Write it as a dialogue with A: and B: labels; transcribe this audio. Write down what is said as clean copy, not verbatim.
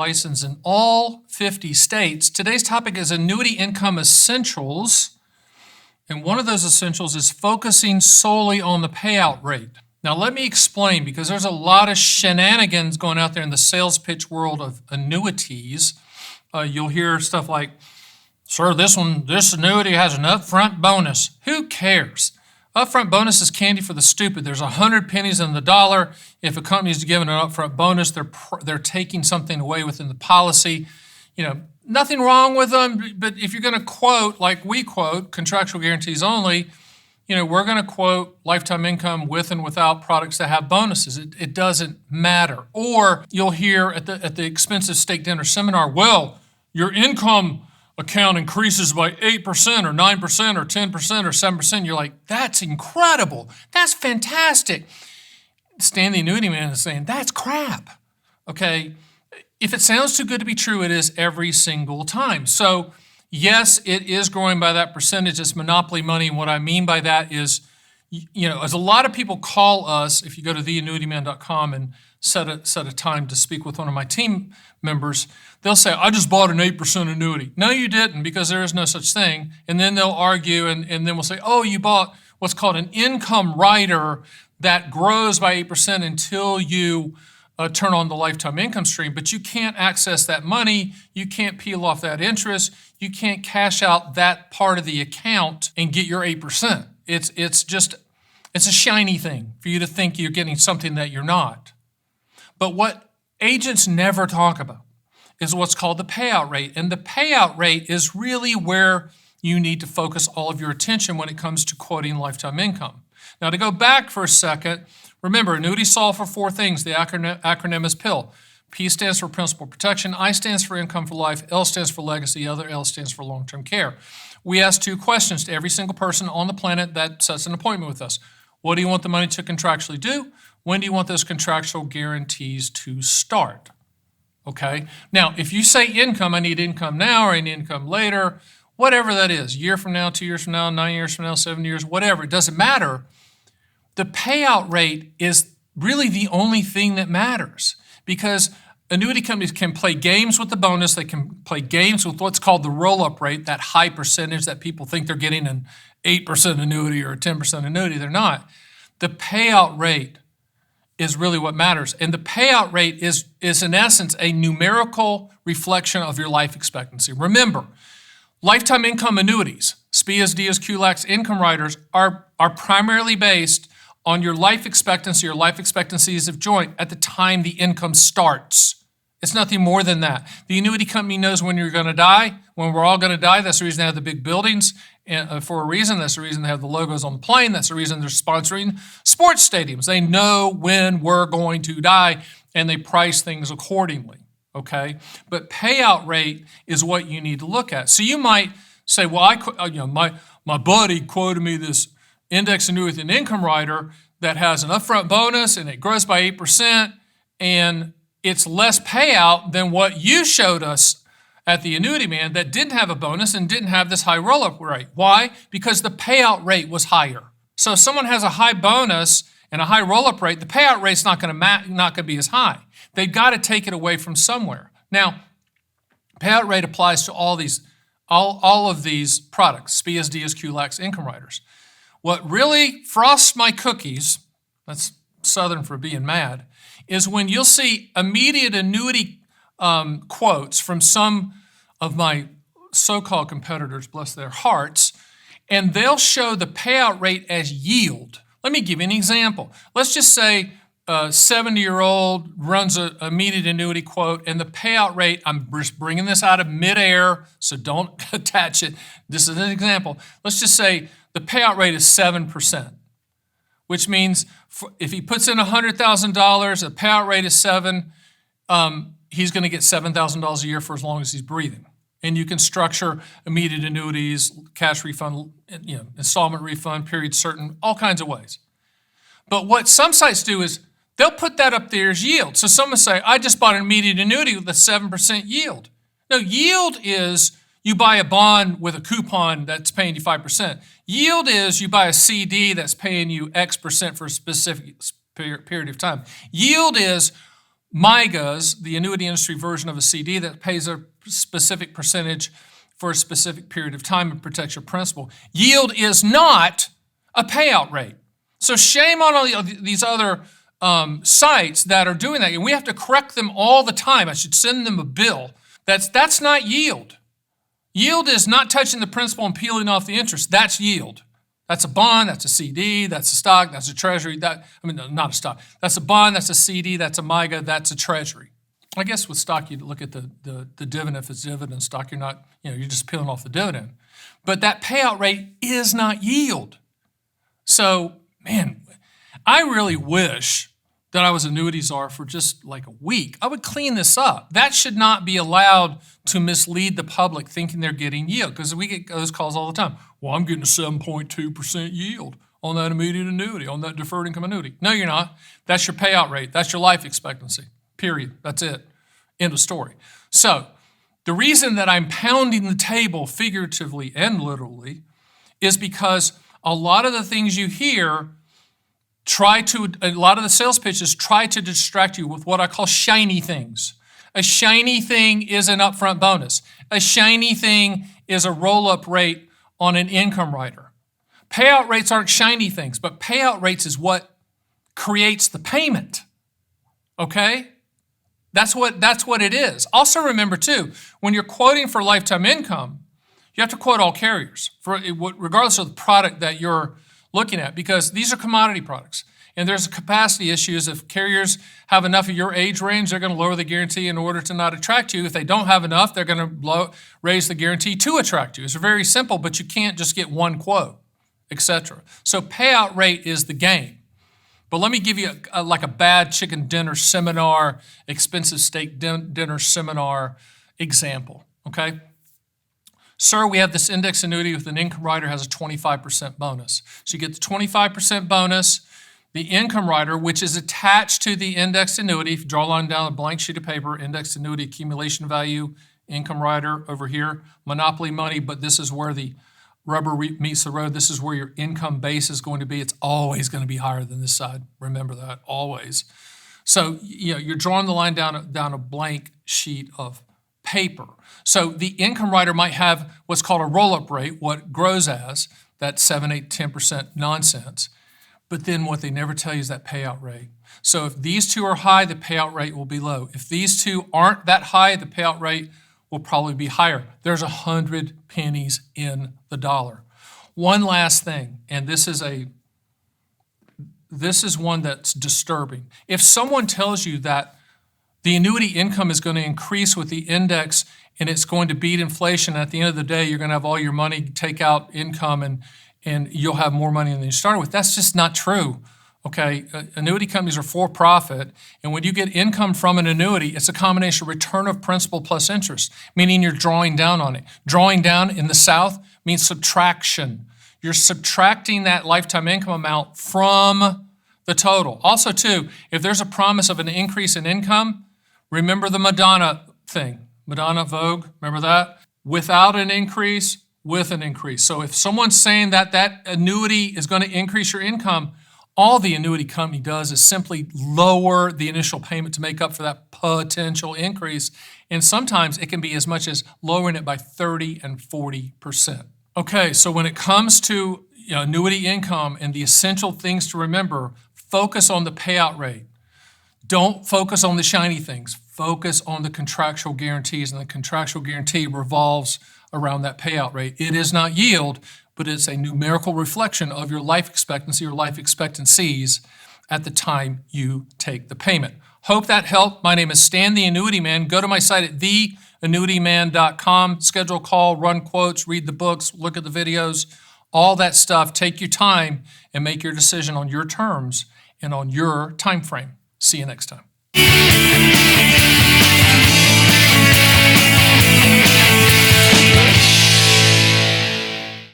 A: licensed in all 50 states. Today's topic is annuity income essentials, and one of those essentials is focusing solely on the payout rate. Now let me explain, because there's a lot of shenanigans going out there in the sales pitch world of annuities. You'll hear stuff like, "Sir, this annuity has an upfront bonus." Who cares? Upfront bonus is candy for the stupid. There's 100 pennies in the dollar. If a company is given an upfront bonus, they're taking something away within the policy. Nothing wrong with them, but if you're going to quote, like we quote, contractual guarantees only, we're going to quote lifetime income with and without products that have bonuses. It doesn't matter. Or you'll hear at the expensive steak dinner seminar, "Well, your income account increases by 8% or 9% or 10% or 7%. You're like, "That's incredible. That's fantastic." Stan the Annuity Man is saying, "That's crap." Okay? If it sounds too good to be true, it is every single time. So yes, it is growing by that percentage. It's monopoly money. And what I mean by that is, as a lot of people call us, if you go to theannuityman.com and set a time to speak with one of my team members, they'll say, "I just bought an 8% annuity." No, you didn't, because there is no such thing. And then they'll argue, and then we'll say, "Oh, you bought what's called an income rider that grows by 8% until you turn on the lifetime income stream, but you can't access that money. You can't peel off that interest. You can't cash out that part of the account and get your 8%. It's a shiny thing for you to think you're getting something that you're not. But what agents never talk about is what's called the payout rate. And the payout rate is really where you need to focus all of your attention when it comes to quoting lifetime income. Now, to go back for a second, remember, annuities solve for four things. The acronym is PIL. P stands for principal protection, I stands for income for life, L stands for legacy, the other L stands for long-term care. We ask two questions to every single person on the planet that sets an appointment with us. What do you want the money to contractually do? When do you want those contractual guarantees to start? Okay? Now, if you say income, I need income now or I need income later, whatever that is, a year from now, 2 years from now, 9 years from now, 7 years, whatever, it doesn't matter. The payout rate is really the only thing that matters, because annuity companies can play games with the bonus. They can play games with what's called the roll-up rate, that high percentage that people think they're getting an 8% annuity or a 10% annuity. They're not. The payout rate is really what matters. And the payout rate is in essence a numerical reflection of your life expectancy. Remember, lifetime income annuities, SPIAs, DIAs, QLACs, income riders are primarily based on your life expectancy or life expectancies of joint at the time the income starts. It's nothing more than that. The annuity company knows when you're going to die, when we're all going to die. That's the reason they have the big buildings for a reason. That's the reason they have the logos on the plane. That's the reason they're sponsoring sports stadiums. They know when we're going to die, and they price things accordingly, okay? But payout rate is what you need to look at. So you might say, well, my buddy quoted me this index annuity with an income rider that has an upfront bonus and it grows by 8%, and it's less payout than what you showed us at the Annuity Man that didn't have a bonus and didn't have this high roll-up rate. Why? Because the payout rate was higher. So if someone has a high bonus and a high roll-up rate, the payout rate's not going to be as high. They've got to take it away from somewhere. Now, payout rate applies to all of these products, SPIAs, DIAs, QLACs, income riders. What really frosts my cookies, that's Southern for being mad, is when you'll see immediate annuity quotes from some of my so-called competitors, bless their hearts, and they'll show the payout rate as yield. Let me give you an example. Let's just say a 70-year-old runs an immediate annuity quote, and the payout rate, I'm just bringing this out of midair, so don't attach it. This is an example. Let's just say the payout rate is 7%, which means if he puts in $100,000, the payout rate is 7, he's going to get $7,000 a year for as long as he's breathing. And you can structure immediate annuities, cash refund, installment refund, period certain, all kinds of ways. But what some sites do is they'll put that up there as yield. So someone say, I just bought an immediate annuity with a 7% yield. No, yield is you buy a bond with a coupon that's paying you 5%. Yield is you buy a CD that's paying you X% for a specific period of time. Yield is MYGAs, the annuity industry version of a CD that pays a specific percentage for a specific period of time and protects your principal. Yield is not a payout rate. So shame on all these other sites that are doing that. And we have to correct them all the time. I should send them a bill. That's not yield. Yield is not touching the principal and peeling off the interest. That's yield. That's a bond, that's a CD, that's a stock, that's a treasury. Not a stock. That's a bond, that's a CD, that's a MYGA, that's a treasury. I guess with stock, you look at the dividend. If it's dividend stock, you're just peeling off the dividend. But that payout rate is not yield. So, man, I really wish that I was annuity czar for just like a week. I would clean this up. That should not be allowed to mislead the public thinking they're getting yield, because we get those calls all the time. Well, I'm getting a 7.2% yield on that immediate annuity, on that deferred income annuity. No, you're not. That's your payout rate. That's your life expectancy, period. That's it. End of story. So the reason that I'm pounding the table figuratively and literally is because a lot of the things you hear a lot of the sales pitches try to distract you with what I call shiny things. A shiny thing is an upfront bonus. A shiny thing is a roll-up rate on an income rider. Payout rates aren't shiny things, but payout rates is what creates the payment. Okay? That's what it is. Also remember too, when you're quoting for lifetime income, you have to quote all carriers, regardless of the product that you're looking at, because these are commodity products. And there's a capacity issues. If carriers have enough of your age range, they're going to lower the guarantee in order to not attract you. If they don't have enough, they're going to raise the guarantee to attract you. It's very simple, but you can't just get one quote, etc. So payout rate is the game. But let me give you like a bad chicken dinner seminar, expensive steak dinner seminar example, okay? Sir, we have this index annuity with an income rider has a 25% bonus. So you get the 25% bonus. The income rider, which is attached to the indexed annuity, if you draw a line down a blank sheet of paper, indexed annuity accumulation value, income rider over here, monopoly money, but this is where the rubber meets the road. This is where your income base is going to be. It's always going to be higher than this side. Remember that, always. So you're drawing the line down a blank sheet of paper. So the income rider might have what's called a roll-up rate, what grows as, that 7, 8, 10% nonsense. But then what they never tell you is that payout rate. So if these two are high, the payout rate will be low. If these two aren't that high, the payout rate will probably be higher. There's 100 pennies in the dollar. One last thing, and this is one that's disturbing. If someone tells you that the annuity income is going to increase with the index and it's going to beat inflation, at the end of the day, you're going to have all your money, take out income, and you'll have more money than you started with. That's just not true, okay? Annuity companies are for profit, and when you get income from an annuity, it's a combination of return of principal plus interest, meaning you're drawing down on it. Drawing down in the South means subtraction. You're subtracting that lifetime income amount from the total. Also, too, if there's a promise of an increase in income, remember the Madonna thing. Madonna Vogue, remember that? Without an increase, with an increase. So if someone's saying that annuity is going to increase your income, all the annuity company does is simply lower the initial payment to make up for that potential increase. And sometimes it can be as much as lowering it by 30 and 40%. Okay, so when it comes to annuity income and the essential things to remember, focus on the payout rate. Don't focus on the shiny things. Focus on the contractual guarantees, and the contractual guarantee revolves around that payout rate. It is not yield, but it's a numerical reflection of your life expectancy or life expectancies at the time you take the payment. Hope that helped. My name is Stan the Annuity Man. Go to my site at theannuityman.com. Schedule a call, run quotes, read the books, look at the videos, all that stuff. Take your time and make your decision on your terms and on your time frame. See you next time.